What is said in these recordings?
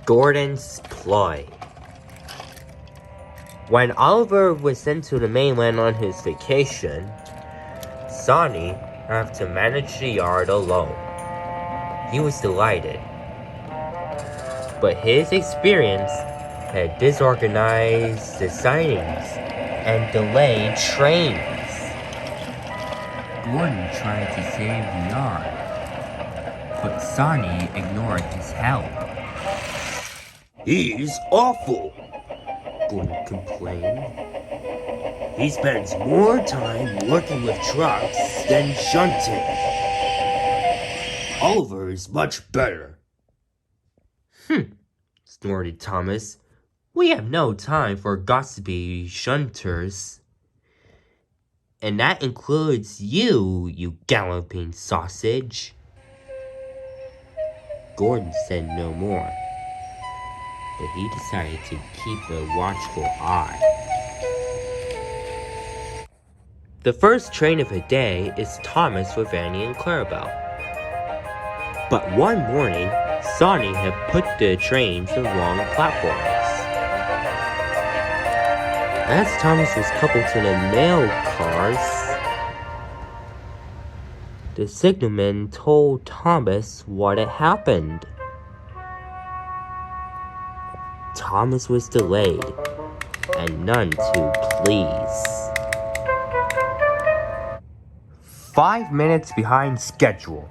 Gordon's Ploy. When Oliver was sent to the mainland on his vacation, Sonny had to manage the yard alone. He was delighted, but his experience had disorganized the sidings and delayed trains. Gordon tried to save the yard, but Sonny ignored his help. He's awful, Gordon complained. he spends more time working with trucks than shunting. Oliver is much better. Snorted Thomas. We have no time for gossipy shunters. And that includes you, you galloping sausage. Gordon said no more, but he decided to keep a watchful eye. The first train of the day is Thomas with Annie and Clarabelle. But one morning, Sonny had put the trains in the wrong platforms. As Thomas was coupled to the mail cars, the signalman told Thomas what had happened. Thomas was delayed, and none too pleased. 5 minutes behind schedule,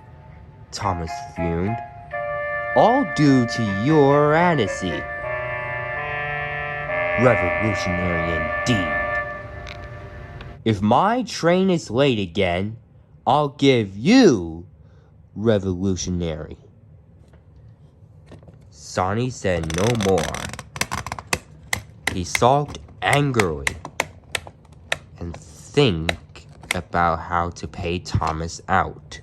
Thomas fumed. All due to your annecy. Revolutionary indeed. If my train is late again, I'll give you revolutionary. Sonny said no more. He sulked angrily and think about how to pay Thomas out.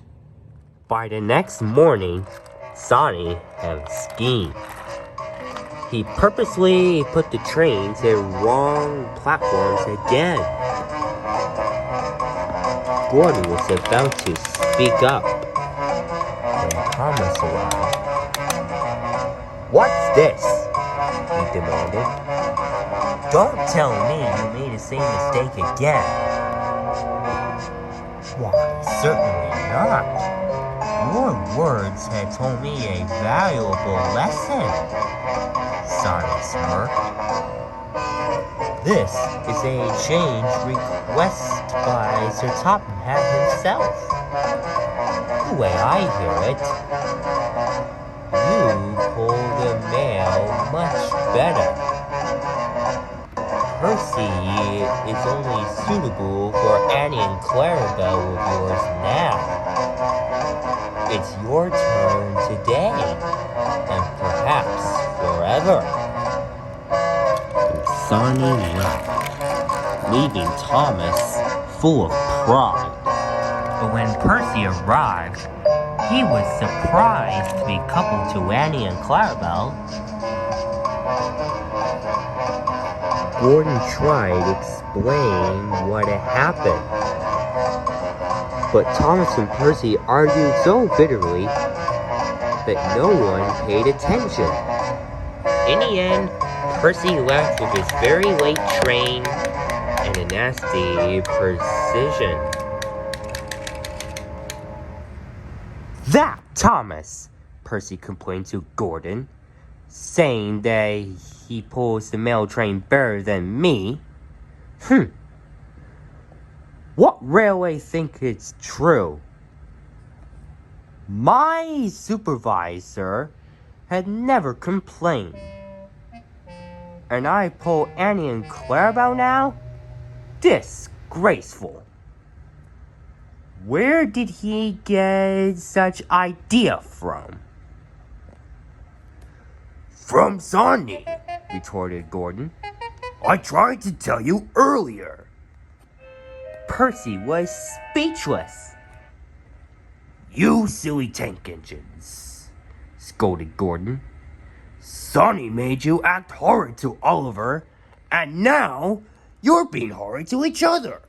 By the next morning, Sonny had schemed. He purposely put the trains in wrong platforms again. Gordon was about to speak up when Thomas arrived. "What's this?" he demanded. "Don't tell me you made the same mistake again." "Why, certainly not. Your words had told me a valuable lesson," Sonny smirked. "This is a change request by Sir Topham Hatt himself. The way I hear it, you pull the mail much better. Percy is only suitable for Annie and Clarabelle of yours now. It's your turn today, and perhaps forever." And Sonny left, leaving Thomas full of pride. But when Percy arrived, he was surprised to be coupled to Annie and Clarabelle. Gordon tried to explain what had happened, but Thomas and Percy argued so bitterly that no one paid attention. In the end, Percy left with his very late train and a nasty precision. "That Thomas," Percy complained to Gordon, saying that he pulls the mail train better than me. What railway think it's true? My supervisor had never complained. And I pull Annie and Clarabelle now? Disgraceful. Where did he get such idea from?" From Sonny, retorted Gordon. I tried to tell you earlier. Percy was speechless. "You silly tank engines," scolded Gordon. "Sonny made you act horrid to Oliver, and now you're being horrid to each other.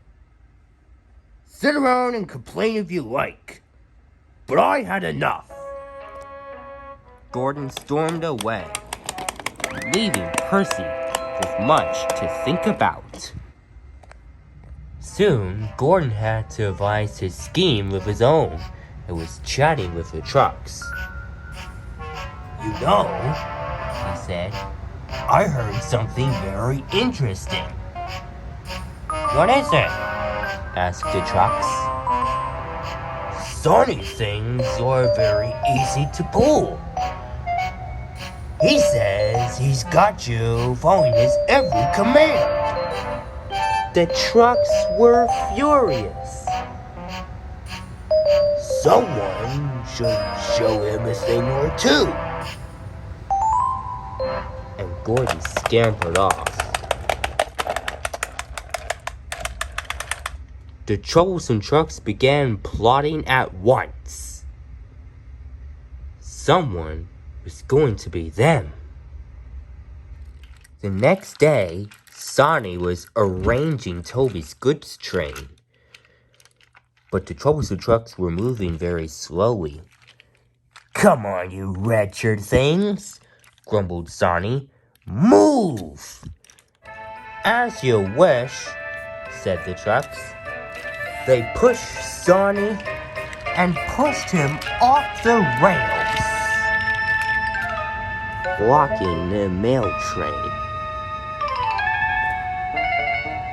Sit around and complain if you like, but I had enough." Gordon stormed away, leaving Percy with much to think about. Soon, Gordon had to devise his scheme of his own and was chatting with the trucks. You know, He said, I heard something very interesting. "What is it?" asked the trucks. Sonny things are very easy to pull. He says he's got you following his every command. The trucks were furious. Someone should show him a thing or two. And Gordon scampered off. The troublesome trucks began plotting at once. Someone was going to be them. The next day, Sonny was arranging Toby's goods train. But the troublesome trucks were moving very slowly. Come on, you wretched things, Grumbled Sonny. move! As you wish, said the trucks. They pushed Sonny and pushed him off the rails, Blocking the mail train.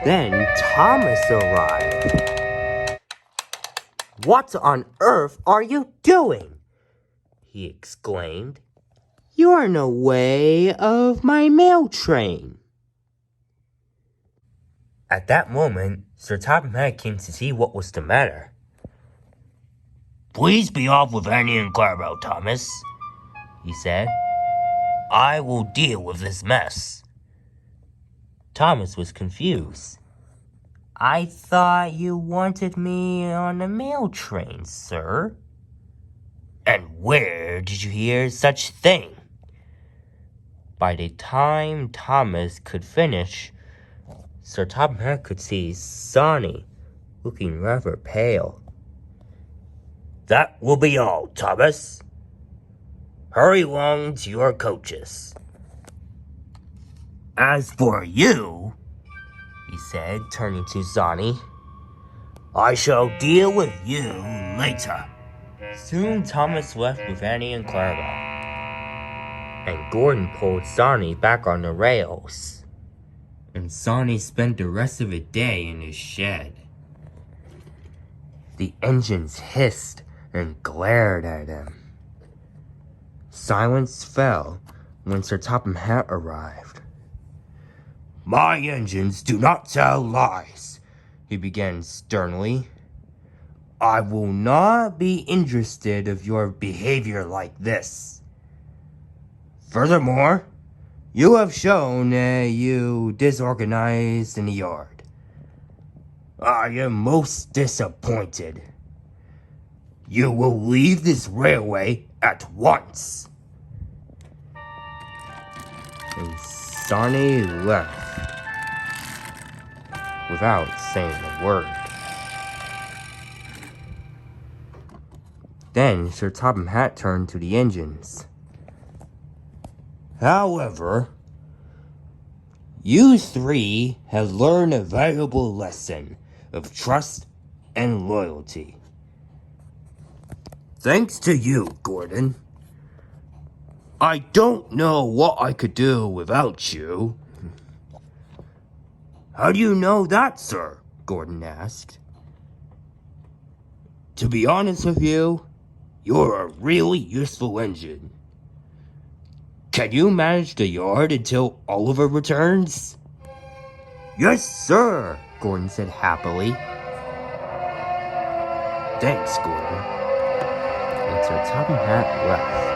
Then Thomas arrived. "What on earth are you doing?" he exclaimed. "You're in the way of my mail train." At that moment, Sir Topham Hatt came to see what was the matter. Please be off with Annie and Clarabelle, Thomas, He said. I will deal with this mess. Thomas was confused. "I thought you wanted me on the mail train, sir." And where did you hear such thing? By the time Thomas could finish, Sir Topham Hatt could see Sonny looking rather pale. That will be all, Thomas. Hurry along to your coaches. As for you, He said, turning to Sonny. I shall deal with you later. Soon Thomas left with Annie and Clarabelle, and Gordon pulled Sonny back on the rails. And Sonny spent the rest of the day in his shed. The engines hissed and glared at him. Silence fell when Sir Topham Hatt arrived. My engines do not tell lies, He began sternly. "I will not be interested of your behavior like this. Furthermore, you have shown that you disorganized in the yard. I am most disappointed. You will leave this railway at once." And Sonny left without saying a word. Then Sir Topham Hatt turned to the engines. However, you three have learned a valuable lesson of trust and loyalty. Thanks to you, Gordon. I don't know what I could do without you. How do you know that, sir? Gordon asked. To be honest with you, you're a really useful engine. Can you manage the yard until Oliver returns? Yes, sir, Gordon said happily. Thanks, Gordon. And Sir Topham Hatt left.